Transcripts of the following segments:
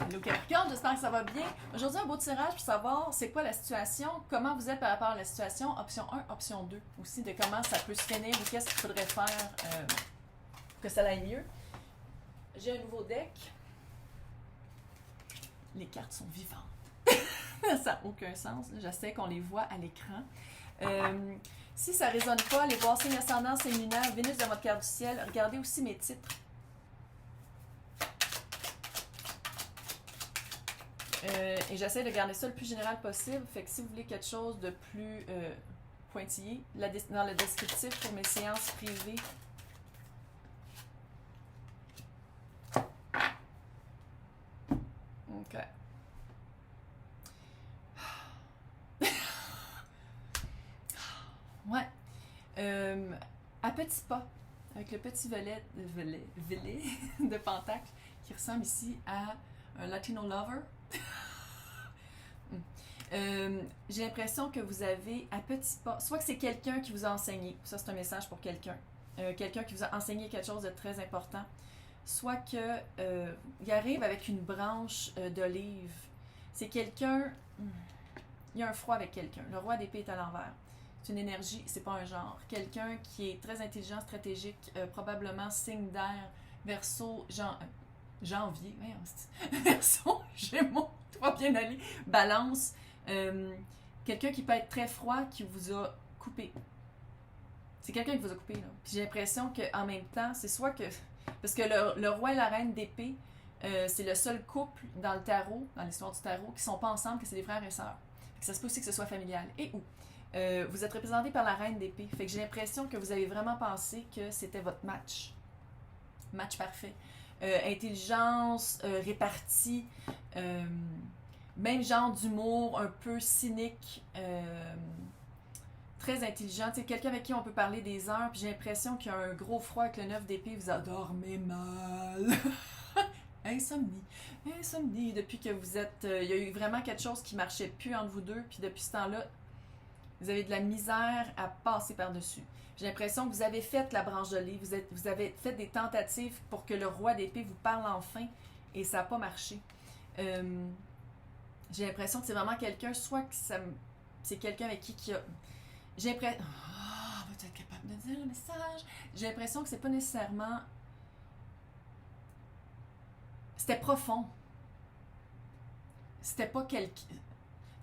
Hello Capricorne, j'espère que ça va bien. Aujourd'hui, un beau tirage pour savoir c'est quoi la situation, comment vous êtes par rapport à la situation, option 1, option 2. Aussi de comment ça peut se finir ou qu'est-ce qu'il faudrait faire pour que ça aille mieux. J'ai un nouveau deck. Les cartes sont vivantes. Ça n'a aucun sens. J'essaie qu'on les voit à l'écran. Si ça ne résonne pas, allez voir signe ascendant, signe lunaire, Vénus dans votre carte du ciel. Regardez aussi mes titres. Et j'essaie de garder ça le plus général possible. Fait que si vous voulez quelque chose de plus pointillé, dans le descriptif pour mes séances privées, ok. Ouais. À petits pas, avec le petit volet de pentacle qui ressemble ici à un Latino lover. J'ai l'impression que vous avez à petits pas, soit que c'est quelqu'un qui vous a enseigné, ça c'est un message pour quelqu'un, quelqu'un qui vous a enseigné quelque chose de très important, soit que il arrive avec une branche d'olive. C'est quelqu'un, il y a un froid avec quelqu'un. Le roi d'épée est à l'envers. C'est une énergie, c'est pas un genre. Quelqu'un qui est très intelligent, stratégique, probablement signe d'air, Verseau, janvier, Verseau, Gémeaux, tout va bien aller, Balance, quelqu'un qui peut être très froid, qui vous a coupé. C'est quelqu'un qui vous a coupé, là. Puis j'ai l'impression qu'en même temps, c'est soit que... Parce que le roi et la reine d'épée, c'est le seul couple dans le tarot, dans l'histoire du tarot, qui sont pas ensemble, que c'est des frères et sœurs. Ça se peut aussi que ce soit familial. Et où? Vous êtes représenté par la reine d'épée. Fait que j'ai l'impression que vous avez vraiment pensé que c'était votre match. Match parfait. Intelligence, répartie, même genre d'humour, un peu cynique, très intelligent. C'est quelqu'un avec qui on peut parler des heures, puis j'ai l'impression qu'il y a un gros froid avec le 9 d'épée, vous dormez mal. Insomnie. Insomnie. Depuis que vous êtes... il y a eu vraiment quelque chose qui marchait plus entre vous deux, puis depuis ce temps-là, vous avez de la misère à passer par-dessus. J'ai l'impression que vous avez fait la branche d'olive, vous avez fait des tentatives pour que le roi d'épée vous parle enfin, et ça n'a pas marché. J'ai l'impression que c'est vraiment quelqu'un, soit que c'est quelqu'un avec qui a... J'ai l'impression... Ah, oh, vas-tu être capable de dire le message? J'ai l'impression que c'est pas nécessairement... C'était profond. C'était pas quelqu'un...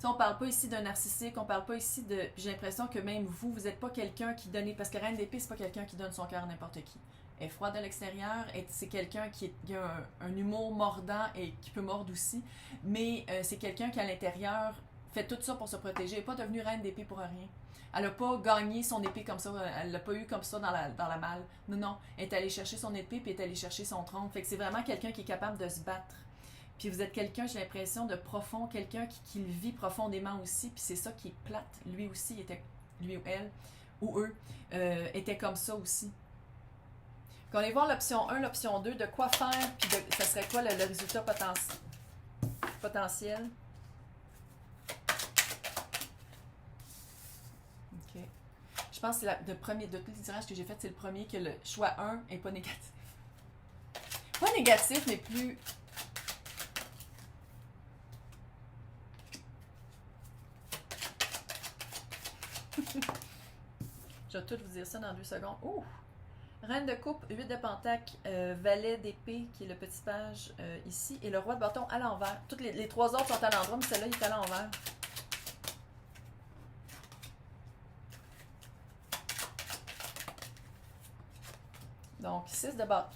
On parle pas ici d'un narcissique, on parle pas ici de... J'ai l'impression que même vous n'êtes pas quelqu'un qui donne... Parce que Reine d'épée, c'est pas quelqu'un qui donne son cœur à n'importe qui. Elle est froide de l'extérieur, et c'est quelqu'un qui a un humour mordant et qui peut mordre aussi, mais c'est quelqu'un qui à l'intérieur fait tout ça pour se protéger. Elle n'est pas devenue Reine d'épée pour rien. Elle n'a pas gagné son épée comme ça, elle l'a pas eu comme ça dans la malle. Non, non, elle est allée chercher son épée puis elle est allée chercher son trône. Fait que c'est vraiment quelqu'un qui est capable de se battre. Puis vous êtes quelqu'un, j'ai l'impression, de profond, quelqu'un qui le vit profondément aussi, puis c'est ça qui est plate. Lui aussi, lui ou elle, ou eux, était comme ça aussi. Quand on va voir l'option 1, l'option 2, de quoi faire, puis ça serait quoi le résultat potentiel. Ok. Je pense que c'est de tous les tirages que j'ai fait, c'est le premier que le choix 1 est pas négatif. Pas négatif, mais plus... Je vais tout vous dire ça dans 2 secondes. Ouh! Reine de coupe, 8 de pentacle, valet d'épée, qui est le petit page ici, et le roi de bâton à l'envers. Toutes les 3 autres sont à l'endroit, mais celle-là, il est à l'envers. Donc, 6 de bâton.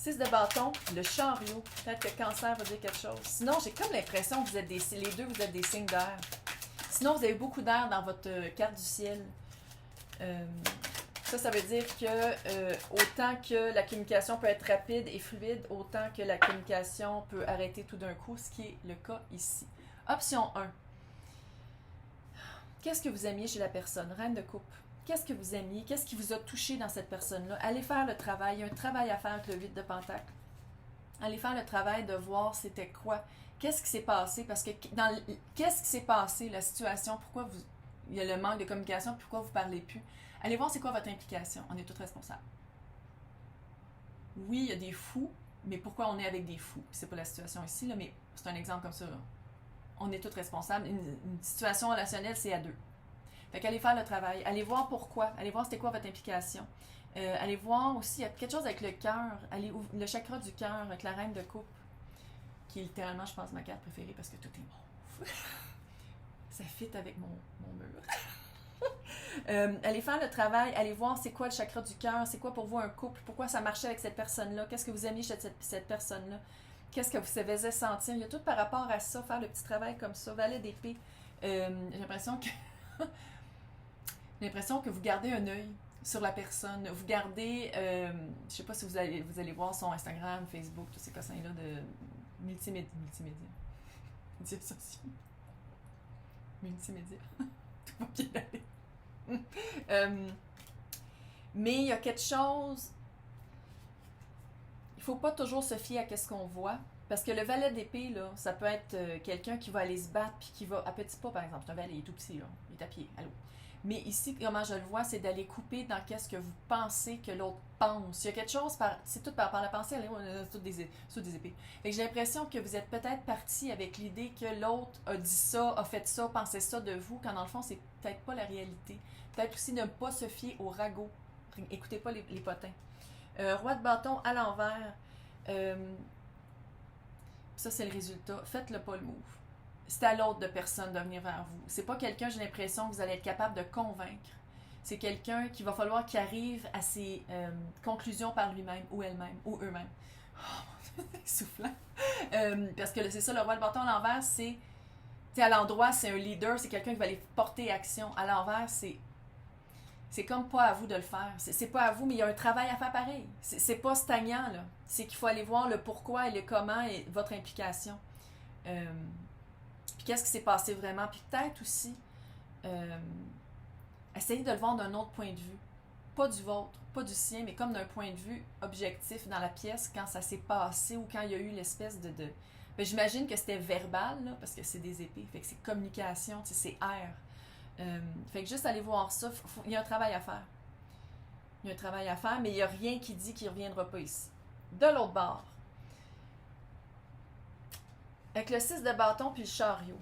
De bâton, le chariot. Peut-être que cancer va dire quelque chose. Sinon, j'ai comme l'impression que les deux, vous êtes des signes d'air. Sinon, vous avez beaucoup d'air dans votre carte du ciel. Ça veut dire que autant que la communication peut être rapide et fluide, autant que la communication peut arrêter tout d'un coup, ce qui est le cas ici. Option 1. Qu'est-ce que vous aimiez chez la personne? Reine de coupe. Qu'est-ce que vous aimiez? Qu'est-ce qui vous a touché dans cette personne-là? Allez faire le travail. Il y a un travail à faire avec le 8 de pentacle. Allez faire le travail de voir c'était quoi. Qu'est-ce qui s'est passé? Parce que qu'est-ce qui s'est passé, la situation? Pourquoi il y a le manque de communication? Pourquoi vous ne parlez plus? Allez voir c'est quoi votre implication. On est tous responsables. Oui, il y a des fous, mais pourquoi on est avec des fous? C'est pas la situation ici, là, mais c'est un exemple comme ça. Là. On est tous responsables. Une situation relationnelle, c'est à deux. Fait qu'allez faire le travail. Allez voir pourquoi. Allez voir c'était quoi votre implication. Allez voir aussi, il y a quelque chose avec le cœur. Le chakra du cœur, avec la reine de coupe, qui est littéralement, je pense, ma carte préférée parce que tout est mauve. Ça fit avec mon mur. Allez faire le travail, allez voir c'est quoi le chakra du cœur, c'est quoi pour vous un couple, pourquoi ça marchait avec cette personne-là, qu'est-ce que vous aimiez chez cette personne-là, qu'est-ce que vous faisiez sentir. Il y a tout par rapport à ça, faire le petit travail comme ça. Valet d'épée, j'ai l'impression que vous gardez un œil sur la personne. Vous gardez, je sais pas si vous allez voir son Instagram, Facebook, tous ces cossins-là de multimédia. Médias sociaux. Multimédia. Tout va bien aller. Mais il y a quelque chose... Il faut pas toujours se fier à ce qu'on voit. Parce que le valet d'épée, là, ça peut être quelqu'un qui va aller se battre puis qui va à petits pas, par exemple. C'est un valet, il est tout petit, là. Il est à pied. Allô. Mais ici, comment je le vois, c'est d'aller couper dans qu'est-ce que vous pensez que l'autre pense. Il y a quelque chose, c'est tout par la pensée, on a toutes des épées. Fait que j'ai l'impression que vous êtes peut-être parti avec l'idée que l'autre a dit ça, a fait ça, pensait ça de vous, quand dans le fond, c'est peut-être pas la réalité. Peut-être aussi ne pas se fier au ragot. Écoutez pas les potins. Roi de bâton à l'envers. Ça, c'est le résultat. Faites-le pas le move. C'est à l'autre de personne de venir vers vous. C'est pas quelqu'un, j'ai l'impression, que vous allez être capable de convaincre. C'est quelqu'un qu'il va falloir qu'il arrive à ses conclusions par lui-même, ou elle-même, ou eux-mêmes. Oh, soufflant. Parce que c'est ça, le roi de bâton à l'envers, c'est... à l'endroit, c'est un leader, c'est quelqu'un qui va aller porter action. À l'envers, c'est comme pas à vous de le faire. C'est pas à vous, mais il y a un travail à faire pareil. C'est pas stagnant, là. C'est qu'il faut aller voir le pourquoi et le comment et votre implication. Puis qu'est-ce qui s'est passé vraiment. Puis peut-être aussi, essayez de le voir d'un autre point de vue. Pas du vôtre, pas du sien, mais comme d'un point de vue objectif dans la pièce quand ça s'est passé ou quand il y a eu l'espèce de... Ben, j'imagine que c'était verbal, là, parce que c'est des épées. Fait que c'est communication, c'est air. Fait que juste aller voir ça, il y a un travail à faire. Il y a un travail à faire, mais il n'y a rien qui dit qu'il ne reviendra pas ici. De l'autre bord, avec le 6 de bâton puis le chariot.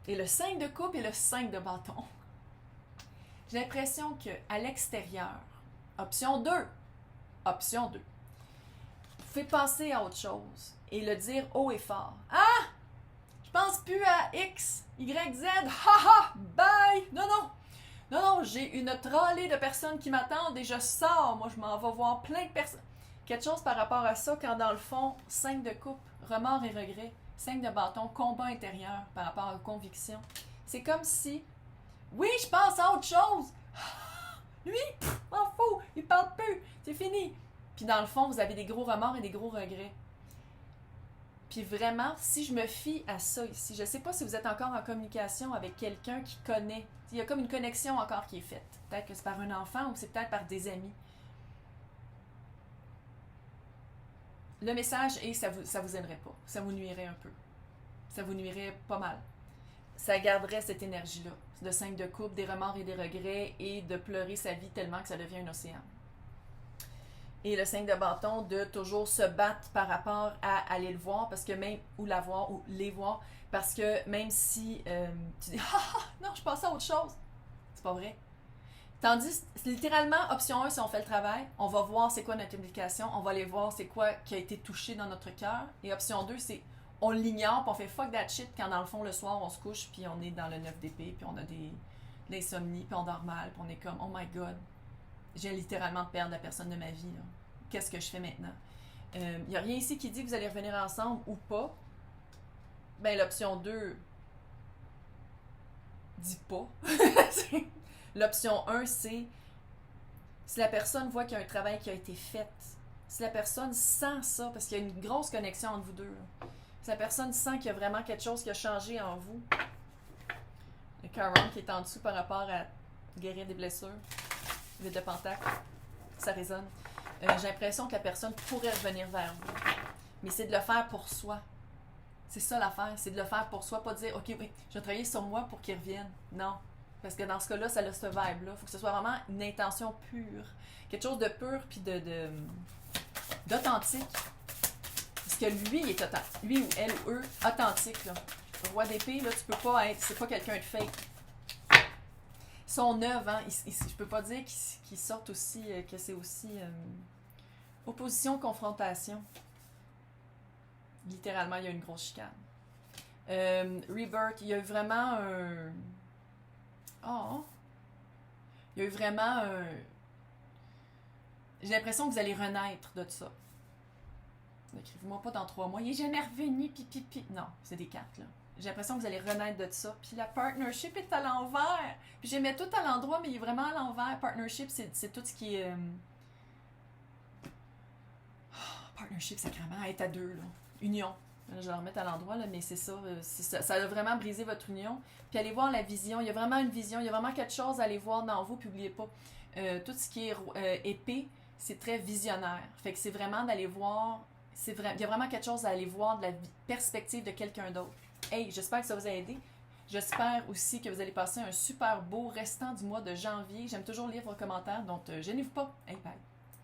Et le 5 de coupe et le 5 de bâton. J'ai l'impression qu'à l'extérieur, option 2, vous pouvez penser à autre chose et le dire haut et fort. Ah! Je pense plus à X, Y, Z, haha, bye! Non, j'ai une trolley de personnes qui m'attendent et je sors. Moi, je m'en vais voir plein de personnes. Quelque chose par rapport à ça, quand dans le fond, 5 de coupe, remords et regrets, 5 de bâton, combat intérieur par rapport aux convictions. C'est comme si, oui, je pense à autre chose. Lui, m'en fous, il parle plus, c'est fini. Puis dans le fond, vous avez des gros remords et des gros regrets. Puis vraiment, si je me fie à ça ici, je ne sais pas si vous êtes encore en communication avec quelqu'un qui connaît. Il y a comme une connexion encore qui est faite. Peut-être que c'est par un enfant ou c'est peut-être par des amis. Le message est ça vous aiderait pas. Ça vous nuirait un peu. Ça vous nuirait pas mal. Ça garderait cette énergie-là. De 5 de coupe, des remords et des regrets et de pleurer sa vie tellement que ça devient un océan. Et le 5 de bâton, de toujours se battre par rapport à aller le voir, parce que même, ou la voir, ou les voir, parce que même si tu dis « Ah, non, je pensais à autre chose », c'est pas vrai. Tandis, littéralement, option 1, si on fait le travail, on va voir c'est quoi notre implication, on va aller voir c'est quoi qui a été touché dans notre cœur, et option 2, c'est on l'ignore, puis on fait « fuck that shit », quand dans le fond, le soir, on se couche, puis on est dans le 9 d'épée, puis on a de l'insomnie, puis on dort mal, puis on est comme « oh my god ». Je viens littéralement de perdre la personne de ma vie. Là. Qu'est-ce que je fais maintenant? Il n'y a rien ici qui dit que vous allez revenir ensemble ou pas. Ben, l'option 2 dit pas. L'option 1, c'est si la personne voit qu'il y a un travail qui a été fait, si la personne sent ça, parce qu'il y a une grosse connexion entre vous deux, là. Si la personne sent qu'il y a vraiment quelque chose qui a changé en vous, le Caron qui est en dessous par rapport à guérir des blessures, le de pentacle, ça résonne. J'ai l'impression que la personne pourrait revenir vers vous. Mais c'est de le faire pour soi. C'est ça l'affaire, c'est de le faire pour soi, pas de dire « Ok, oui, je vais travailler sur moi pour qu'il revienne. » Non. Parce que dans ce cas-là, ça a ce vibe-là. Il faut que ce soit vraiment une intention pure. Quelque chose de pur puis d'authentique. Parce que lui, il est authentique. Lui ou elle ou eux, authentique. Là. Le roi d'épée, là, tu peux pas être. C'est pas quelqu'un de fake. Ils sont neufs, hein. Je peux pas dire qu'ils sortent aussi. Que c'est aussi. Opposition-confrontation. Littéralement, il y a une grosse chicane. Rebirth, il y a eu vraiment un. Oh! Il y a eu vraiment un. J'ai l'impression que vous allez renaître de ça. Écrivez-moi pas dans 3 mois. Il est jamais revenu, pipi. Non, c'est des cartes, là. J'ai l'impression que vous allez renaître de ça. Puis la partnership est à l'envers. Puis j'ai mis tout à l'endroit, mais il est vraiment à l'envers. Partnership, c'est tout ce qui est. Partnership, sacrément, être à deux, là. Union. Je vais le remettre à l'endroit, là, mais c'est ça, ça a vraiment brisé votre union. Puis allez voir la vision. Il y a vraiment une vision. Il y a vraiment quelque chose à aller voir dans vous. Puis n'oubliez pas, tout ce qui est épée, c'est très visionnaire. Fait que c'est vraiment d'aller voir. Il y a vraiment quelque chose à aller voir de la perspective de quelqu'un d'autre. Hey, j'espère que ça vous a aidé. J'espère aussi que vous allez passer un super beau restant du mois de janvier. J'aime toujours lire vos commentaires, donc gênez-vous pas. Hey, bye.